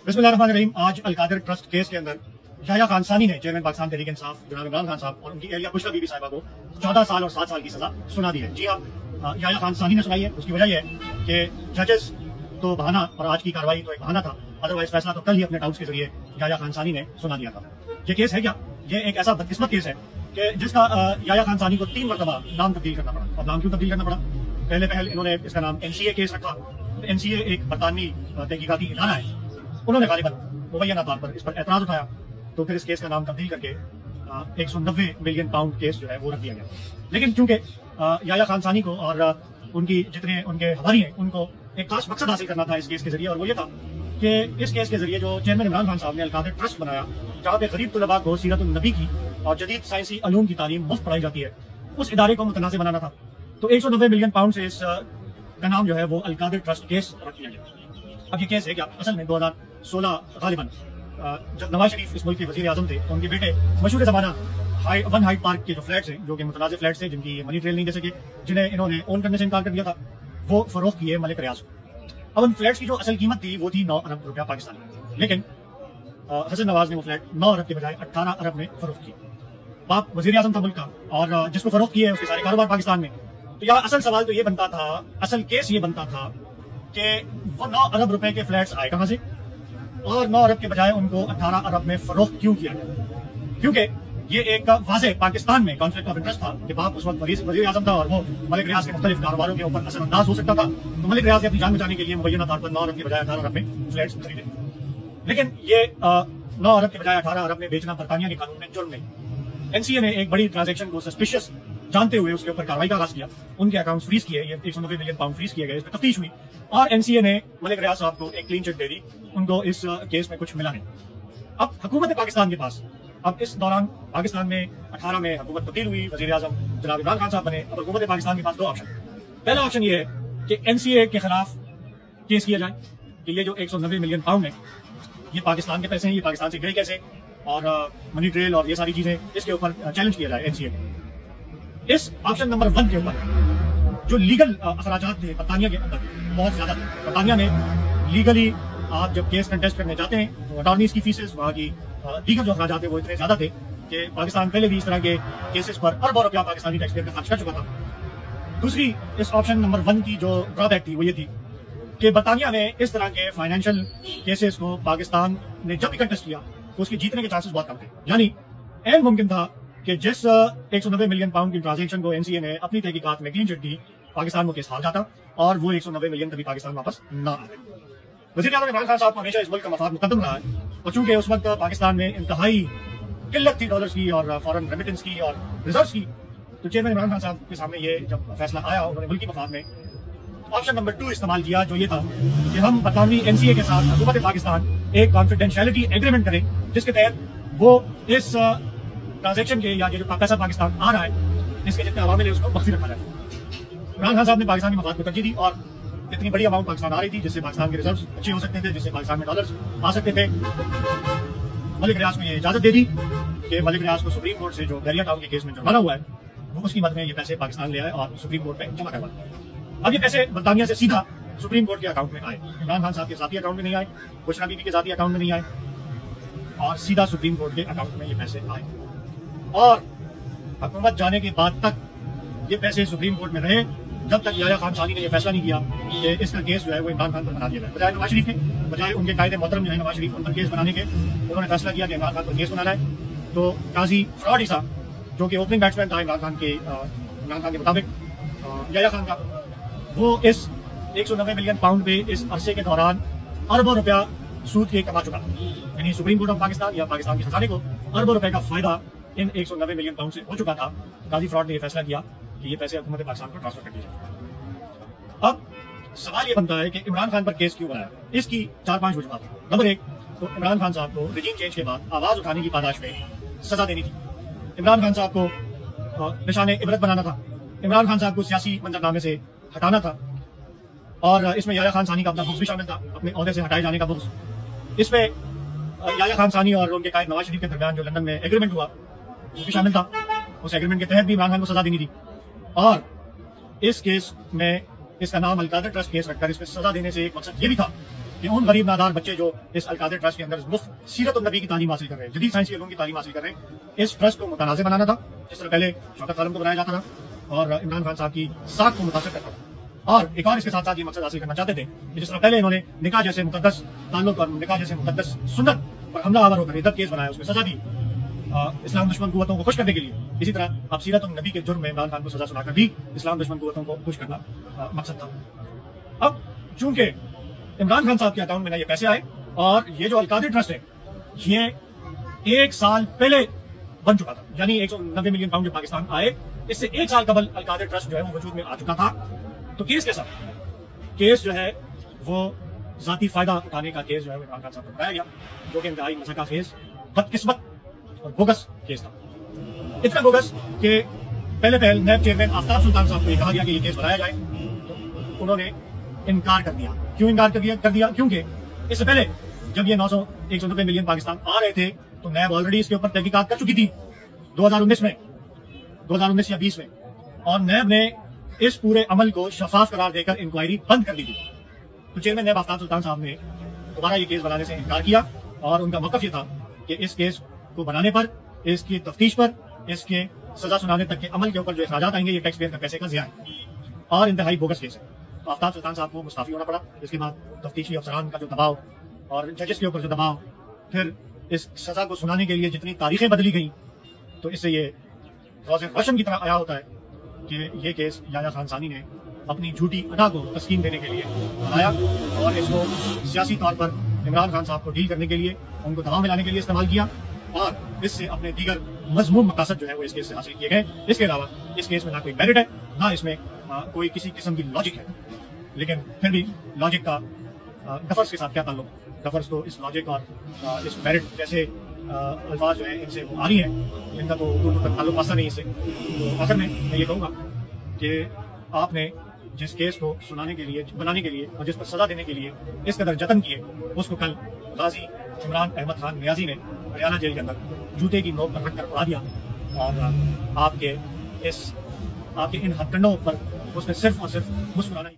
बिस्मिल्लाहिर्रहमानिर्रहीम। आज Al-Qadir trust case के अंदर याह्या खान सानी ने चेयरमैन पाकिस्तान तहरीक इंसाफ जनाब इमरान खान साहब और उनकी एहलिया बुशरा बीबी साहिबा को 14 साल और 7 साल की सजा सुना दी है। जी हाँ, याह्या खान सानी ने सुनाई है। उसकी वजह यह है कि जजेस तो बहाना और आज की कार्रवाई तो एक बहाना था, अदरवाइज फैसला तो कल ही अपने डाउट्स के जरिए याह्या खान सानी ने सुना दिया था। ये केस है क्या? ये एक ऐसा बदकिस्मत केस है कि जिसका याह्या खान सानी को 3 मरतबा नाम तब्दील करना पड़ा। और नाम क्यों तब्दील करना पड़ा? पहले इन्होंने इसका नाम NCA केस रखा। NCA एक बरतानवी तहकीकाती इदारा है। उन्होंने गालिबन मुबैना तौर पर इस पर एतराज उठाया, तो फिर इस केस का नाम तब्दील करके 190 मिलियन पाउंड केस जो है वो रख दिया गया। लेकिन चूंकि याह्या खान सानी को और उनकी जितने उनके हवारी हैं उनको एक खास मकसद हासिल करना था इस केस के जरिए, और वो ये था कि इस केस के जरिए जो चेयरमैन इमरान खान साहब ने अलकादर ट्रस्ट बनाया, जहाँ पे गरीब तलबा को सीरतुन नबी की और जदीद साइंसी अलूम की तालीम मुफ्त पढ़ाई जाती है, उस इदारे को मुतनाज़ बनाना था। तो 190 मिलियन पाउंड से इस का नाम जो है वो अलकादर ट्रस्ट केस रख दिया गया। अब ये केस है क्या? असल में 2016 गालिबन जब नवाज शरीफ इस मुल्क के वजीर आजम थे, उनके बेटे मशहूर जमाना वन हाइट पार्क के जो फ्लैट्स हैं, जो कि मुतनाज़ फ्लैट्स थे, जिनकी मनी ट्रेल नहीं दे सके, जिन्हें इन्होंने ओन करने से इनकार कर दिया था, वो फरोख्त किए मलिक रियाज को। अब उन फ्लैट्स की जो असल कीमत थी वो थी 9 अरब रुपया पाकिस्तानी, लेकिन हसन नवाज ने वो फ्लैट 9 अरब के बजाय 18 अरब में फरोख्त किया। बाप वजीर आजम था मुल्क का, और जिसको फरोख्त किए उसके सारे कारोबार पाकिस्तान में। तो यहाँ असल सवाल तो ये बनता था, असल केस ये बनता था कि वो 9 अरब रुपए के फ्लैट्स आए कहां से, और 9 अरब के बजाय उनको 18 अरब में फरोख्त क्यों किया गया? क्योंकि ये एक वाज़ेह पाकिस्तान में कॉन्फ्लिक्ट ऑफ इंटरेस्ट था कि बाप उस वक्त वजीर आजम था और वो मलिक रियाज के मुख्तलिफ कारोबारों के ऊपर असरअंदाज हो सकता था। तो मलिक रियाज ने अपनी जान बचाने के लिए मुबैना तौर पर 9 अरब के बजाय 18 अरब में फ्लैट्स खरीदे। लेकिन ये 9 अरब के बजाय 18 अरब में बेचना बरतानिया के कानून में जुर्म नहीं। NCA ने एक बड़ी ट्रांजेक्शन को सस्पिशियस जानते हुए उसके ऊपर कार्रवाई का आगाज किया, उनके अकाउंट फ्रीज किए, ये 190 मिलियन पाउंड फ्रीज किए गए, इस पर तफ्तीश हुई और NCA ने मलिक रियाज साहब को एक क्लीन चिट दे दी। उनको इस केस में कुछ मिला नहीं। अब हुकूमत पाकिस्तान के पास, अब इस दौरान पाकिस्तान में 18 में हुकूमत तब्दील हुई, वजीर आजम जनाब इमरान खान साहब बने। अब हुकूमत पाकिस्तान के पास 2 ऑप्शन। पहला ऑप्शन ये है कि NCA के खिलाफ केस किया जाए कि ये जो 190 मिलियन पाउंड है ये पाकिस्तान के पैसे हैं, ये पाकिस्तान से गए कैसे, और मनी ट्रेल और ये सारी चीजें, इसके ऊपर चैलेंज किया जाए NCA को। इस ऑप्शन नंबर 1 के ऊपर जो लीगल अखराजात थे बरतानिया के अंदर बहुत ज्यादा थे। बरतानिया ने लीगली आप जब केस कंटेस्ट करने जाते हैं तो अटॉर्नीज की फीसेस, वहाँ की दीगर जो अखराजात थे वो इतने ज्यादा थे कि पाकिस्तान पहले भी इस तरह के केसेस पर अरबों रुपया पाकिस्तानी टैक्स पेयर का खर्च कर चुका था। दूसरी इस ऑप्शन नंबर 1 की जो ड्रॉबैक थी वो ये थी कि बरतानिया ने इस तरह के फाइनेंशियल केसेस को पाकिस्तान ने जब भी कंटेस्ट किया तो उसके जीतने के चांसेस बहुत कम थे। यानी ऐन मुमकिन था कि जिस 190 मिलियन पाउंड की ट्रांजेक्शन को NCA ने अपनी तहकीकात में क्लीन चिट दी, पाकिस्तान को केस हार जाता और वो 190 मिलियन कभी पाकिस्तान वापस न आए। वज़ीर आज़म इमरान खान साहब को हमेशा इस मुल्क का मफाद मुकद्दम रहा है, और चूंकि उस वक्त पाकिस्तान में इंतहाई किल्लत थी डॉलर्स की और फॉरेन रेमिटेंस की और रिजर्व्स की, तो चेयरमैन इमरान खान साहब के सामने ये जब फैसला आया, उन्होंने मुल्की मफाद में ऑप्शन नंबर 2 इस्तेमाल किया, जो ये था कि हम बरतानवी NCA के साथ हुकूमत पाकिस्तान एक कॉन्फिडेंशियलिटी एग्रीमेंट करें, जिसके तहत वो इस ट्रांजेक्शन के या जो पैसा पाकिस्तान आ रहा है इसके जितने अवामिल है उसको मख्फी रखा जाए। इमरान खान साहब ने पाकिस्तान के मफाद को तरजीह दी और इतनी बड़ी अमाउंट पाकिस्तान आ रही थी जिससे पाकिस्तान के रिजर्व अच्छे हो सकते थे, जिससे पाकिस्तान में डॉलर्स आ सकते थे। मलिक रियाज को ये इजाजत दे दी कि मलिक रियाज को सुप्रीम कोर्ट से जो दरिया टाउन के केस में जुर्माना हुआ है वो उसकी मद में ये पैसे पाकिस्तान ले आए और सुप्रीम कोर्ट में जमा करवाए। अब ये पैसे बरतानिया से सीधा सुप्रीम कोर्ट के अकाउंट में आए, इमरान खान साहब के साथी अकाउंट में नहीं आए, बुशरा बीबी के साथी अकाउंट में नहीं आए, और सीधा सुप्रीम कोर्ट के अकाउंट में ये पैसे आए। और हुकूमत जाने के बाद तक ये पैसे सुप्रीम कोर्ट में रहे जब तक याह्या खान सानी ने यह फैसला नहीं किया कि इसका केस जो है वो इमरान खान पर बना दिया जाए। बजाय नवाज शरीफ के, बजाय उनके कायदे मोहतरम जो है नवाज शरीफ उन पर केस बनाने के, उन्होंने फैसला किया कि इमरान खान पर केस बनाना है। तो काजी फ्रॉड ईसा, जो कि ओपनिंग बैट्समैन था इमरान खान के मुताबिक याह्या खान का, वो इस 190 मिलियन पाउंड पे इस अरसे के दौरान अरबों रुपया सूद के कमा चुका था। यानी सुप्रीम कोर्ट ऑफ पाकिस्तान या पाकिस्तान के खजाने को अरबों रुपए का फायदा इन 190 मिलियन पाउंड से हो चुका था। काजी फ्रॉड ने यह फैसला किया कि ये पैसे हुकूमत पाकिस्तान को ट्रांसफर कर दिए जाए। अब सवाल ये बनता है कि इमरान खान पर केस क्यों बनाया? इसकी 4-5 वजूहात। नंबर 1, तो इमरान खान साहब को रिजीम चेंज के बाद आवाज उठाने की पादाश में सजा देनी थी। इमरान खान साहब को निशाने इबरत बनाना था। इमरान खान साहब को सियासी मंजरनामे से हटाना था, और इसमें याह्या खान सानी का अपना बुक्स भी शामिल था, अपने अहदे से हटाए जाने का बुक्स। इसमें याह्या खान सानी और उनके कायद नवाज शरीफ के दरमियान जो लंदन में एग्रीमेंट हुआ वो भी शामिल था। उस एग्रीमेंट के तहत भी इमरान खान को सजा देनी थी, और इस केस में इसका नाम अलकादर ट्रस्ट केस रखकर इसमें सजा देने से एक मकसद ये भी था कि उन गरीब नादार बच्चे जो इस अलकादर ट्रस्ट के अंदर मुफ्त सीरत और नबी की तालीम हासिल कर रहे हैं, जदीद साइंस के इल्म की तालीम हासिल कर रहे हैं, इस ट्रस्ट को मुतनाज़ बनाना था। जिस तरह पहले शौकत आलम को बनाया जाता था और इमरान खान साहब की साख को मुतासर करता था। और एक और इसके साथ साथ ये मकसद हासिल करना चाहते थे कि जिस तरह पहले इन्होंने निकाह जैसे मुकद्दस ताल्लुक और निकाह जैसे मुकद्दस सुन्नत पर हमला आवर होकर इद्दत केस बनाया, उसमें सजा दी इस्लाम दुश्मन कुव्वतों को खुश करने के लिए। इसी तरह अब सीरत और नबी के जुर्म में इमरान खान को सजा सुनाकर भी इस्लाम दुश्मन कुव्वतों को खुश करना मकसद था। अब चूंकि इमरान खान साहब के अकाउंट में ये पैसे आए और ये जो अलकादर ट्रस्ट है ये 1 साल पहले बन चुका था, यानी 190 मिलियन पाउंड जब पाकिस्तान आए, इससे 1 साल कबल अलकादर ट्रस्ट जो है वो वजूद में आ चुका था। तो केस कैसा? केस जो है वो जाती फायदा उठाने का केस जो है इमरान खान साहब को बनाया गया, जो कि इंतहाई मज़ाका फेज, बदकिस्मत और बोगस केस था। इतना बोगस कि पहले नैब चेयरमैन आफ्ताब सुल्तान साहब को ये कहा गया कि ये केस बनाया जाए, तो उन्होंने इनकार कर दिया। क्यों इनकार कर दिया? क्योंकि इससे पहले जब ये 190 मिलियन पाकिस्तान आ रहे थे तो नैब ऑलरेडी इसके ऊपर तहकीकात कर चुकी थी 2019 या 20 में, और नैब ने इस पूरे अमल को शफाफ करार देकर इंक्वायरी बंद कर दी थी। तो चेयरमैन नैब आफ्ताब सुल्तान साहब ने दोबारा ये केस बनाने से इनकार किया और उनका मौक़िफ़ ये था कि इस केस को बनाने पर, इसकी तफ्तीश पर, इसके सजा सुनाने तक के अमल के ऊपर जो अखराजात आएंगे ये टैक्स पेयर का पैसे का ज़िया है और इंतहाई बोगस केस है। तो आफ्ताब सुल्तान साहब को मुस्ताफी होना पड़ा। इसके बाद तफ्तीशी अफसरान का जो दबाव और जजेस के ऊपर जो दबाव, फिर इस सजा को सुनाने के लिए जितनी तारीखें बदली गई, तो इससे ये रोशन की तरह आया होता है कि ये केस याया खान सानी ने अपनी झूठी अदा को तस्कीन देने के लिए बनाया और इसको सियासी तौर पर इमरान खान साहब को डील करने के लिए, उनको दबाव में लाने के लिए इस्तेमाल किया और इससे अपने दीगर मजमूम मकासद जो है वो इस केस से हासिल किए गए। इसके अलावा इस केस में ना कोई मेरिट है, ना इसमें कोई किसी किस्म की लॉजिक है, लेकिन फिर भी लॉजिक का डफर्स के साथ क्या ताल्लुक? डफर्स तो इस लॉजिक और इस मेरिट जैसे अल्फाज जो है इनसे वो आ रही है, इनका तो दूर तक ताल्लुक वास्ता नहीं इससे। तो आखिर में मैं ये कहूँगा कि आपने जिस केस को सुनाने के लिए, बनाने के लिए और जिस पर सजा देने के लिए इस कदर जतन किए, उसको कल गाजी इमरान अहमद खान नियाजी ने हरियाणा जेल के अंदर जूते की नोक पर रखकर उड़ा दिया और आपके इन हथकंडों पर उसने सिर्फ और सिर्फ मुस्कुराना ही